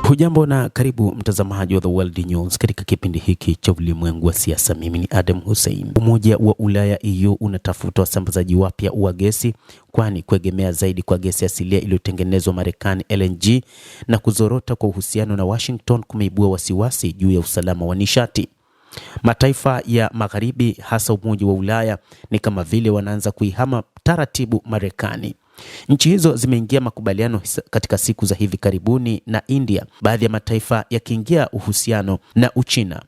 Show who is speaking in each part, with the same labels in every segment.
Speaker 1: Hujambo na karibu mtazamaji wa The World News katika kipindi hiki cha ulimwengu wa siasa. Mimi ni Adam Hussein. Umoja wa Ulaya EU unatafuta wasambazaji wapya wa gesi, kwani kuegemea zaidi kwa gesi asilia iliyotengenezwa Marekani LNG na kuzorota kwa uhusiano na Washington kumeibua wasiwasi juu ya usalama wa nishati. Mataifa ya Magharibi hasa Umoja wa Ulaya ni kama vile wanaanza kuihama taratibu Marekani. Nchi hizo zimeingia makubaliano katika siku za hivi karibuni na India, baadhi ya mataifa yakiingia uhusiano na Uchina.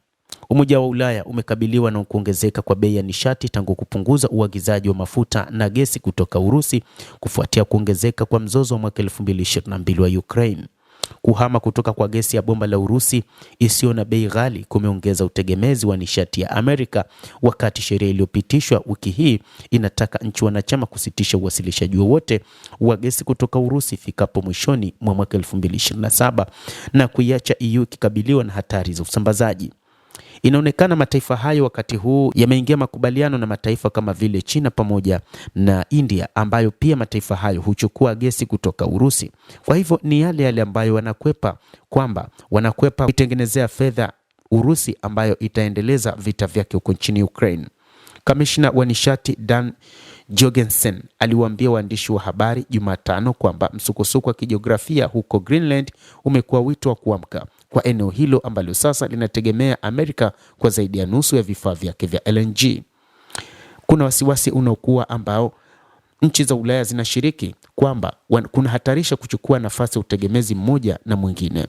Speaker 1: Umoja wa Ulaya umekabiliwa na kuongezeka kwa bei ya nishati tangu kupunguza uagizaji wa mafuta na gesi kutoka Urusi kufuatia kuongezeka kwa mzozo wa mwaka 2022 wa Ukraine. Kuhama kutoka kwa gesi ya bomba la Urusi isiyo na bei ghali kumeongeza utegemezi wa nishati ya Amerika, wakati sheria iliyopitishwa wiki hii inataka nchi wanachama kusitisha uwasilishaji wowote wa gesi kutoka Urusi ifikapo mwishoni mwa mwaka 2027 na kuiacha EU ikikabiliwa na hatari za usambazaji. Inaonekana mataifa hayo wakati huu yameingia makubaliano na mataifa kama vile China pamoja na India, ambayo pia mataifa hayo huchukua gesi kutoka Urusi. Kwa hivyo ni yale ambayo wanakwepa kuitengenezea fedha Urusi, ambayo itaendeleza vita vyake huko nchini Ukraine. Kamishna wa nishati Dan Jorgensen aliwaambia waandishi wa habari Jumatano kwamba msukosuko wa kijiografia huko Greenland umekuwa wito wa kuamka kwa eneo hilo ambalo sasa linategemea Amerika kwa zaidi ya nusu ya vifaa vyake vya LNG. Kuna wasiwasi unaokuwa ambao nchi za Ulaya zinashiriki kwamba kuna hatarisha kuchukua nafasi ya utegemezi mmoja na mwingine.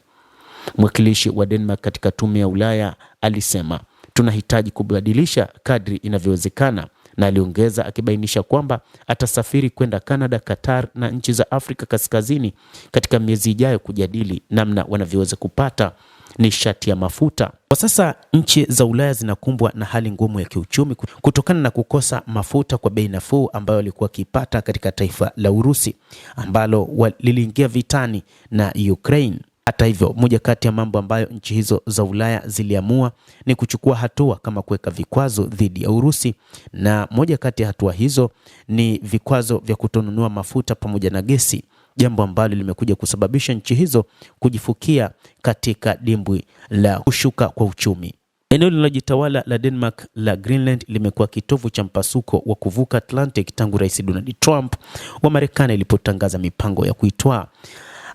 Speaker 1: Mwakilishi wa Denmark katika tume ya Ulaya alisema, tunahitaji kubadilisha kadri inavyowezekana, na aliongeza akibainisha kwamba atasafiri kwenda Canada, Qatar na nchi za Afrika Kaskazini katika miezi ijayo kujadili namna wanavyoweza kupata nishati ya mafuta. Kwa sasa nchi za Ulaya zinakumbwa na hali ngumu ya kiuchumi kutokana na kukosa mafuta kwa bei nafuu ambayo walikuwa wakipata katika taifa la Urusi ambalo liliingia vitani na Ukraine. Hata hivyo, moja kati ya mambo ambayo nchi hizo za Ulaya ziliamua ni kuchukua hatua kama kuweka vikwazo dhidi ya Urusi, na moja kati ya hatua hizo ni vikwazo vya kutonunua mafuta pamoja na gesi, jambo ambalo limekuja kusababisha nchi hizo kujifukia katika dimbwi la kushuka kwa uchumi. Eneo linalojitawala la Denmark la Greenland limekuwa kitovu cha mpasuko wa kuvuka Atlantic tangu Rais Donald Trump wa Marekani alipotangaza mipango ya kuitwaa,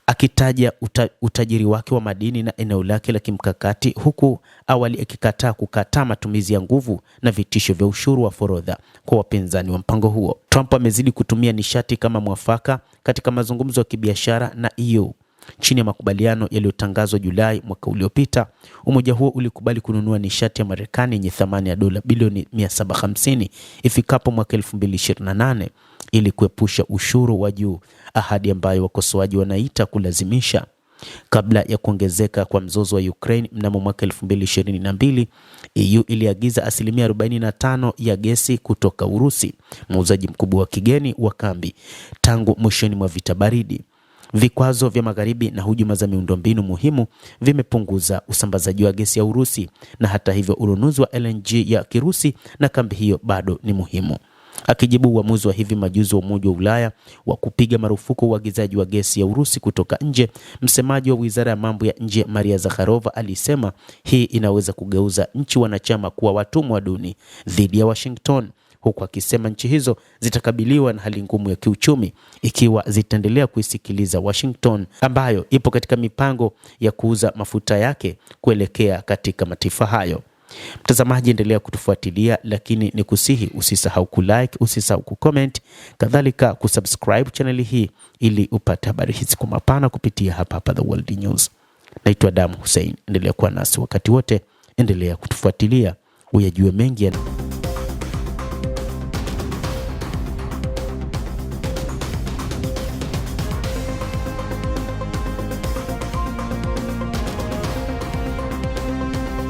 Speaker 1: akitaja utajiri wake wa madini na eneo lake la kimkakati, huku awali akikataa matumizi ya nguvu na vitisho vya ushuru wa forodha kwa wapinzani wa mpango huo. Trump amezidi kutumia nishati kama mwafaka katika mazungumzo ya kibiashara na EU. Chini ya makubaliano yaliyotangazwa Julai mwaka uliopita, umoja huo ulikubali kununua nishati ya Marekani yenye thamani ya dola bilioni 750 ifikapo mwaka 2028 ili kuepusha ushuru wa juu, ahadi ambayo wakosoaji wanaita kulazimisha. Kabla ya kuongezeka kwa mzozo wa Ukraine mnamo mwaka 2022, EU iliagiza 45% ya gesi kutoka Urusi, muuzaji mkubwa wa kigeni wa kambi tangu mwishoni mwa vita baridi. Vikwazo vya Magharibi na hujuma za miundombinu muhimu vimepunguza usambazaji wa gesi ya Urusi, na hata hivyo ununuzi wa LNG ya Kirusi na kambi hiyo bado ni muhimu. Akijibu uamuzi wa hivi majuzi wa Umoja wa Ulaya wa kupiga marufuku uagizaji wa gesi ya Urusi kutoka nje, msemaji wa Wizara ya Mambo ya Nje Maria Zakharova alisema hii inaweza kugeuza nchi wanachama kuwa watumwa duni dhidi ya Washington, huku akisema nchi hizo zitakabiliwa na hali ngumu ya kiuchumi ikiwa zitaendelea kuisikiliza Washington, ambayo ipo katika mipango ya kuuza mafuta yake kuelekea katika mataifa hayo. Mtazamaji, endelea kutufuatilia, lakini ni kusihi usisahau kulike, usisahau kucomment, kadhalika kusubscribe channel hii ili upate habari hizi kwa mapana kupitia hapa The World News. Naitwa Adam Hussein, endelea kuwa nasi wakati wote, endelea kutufuatilia uyajue mengi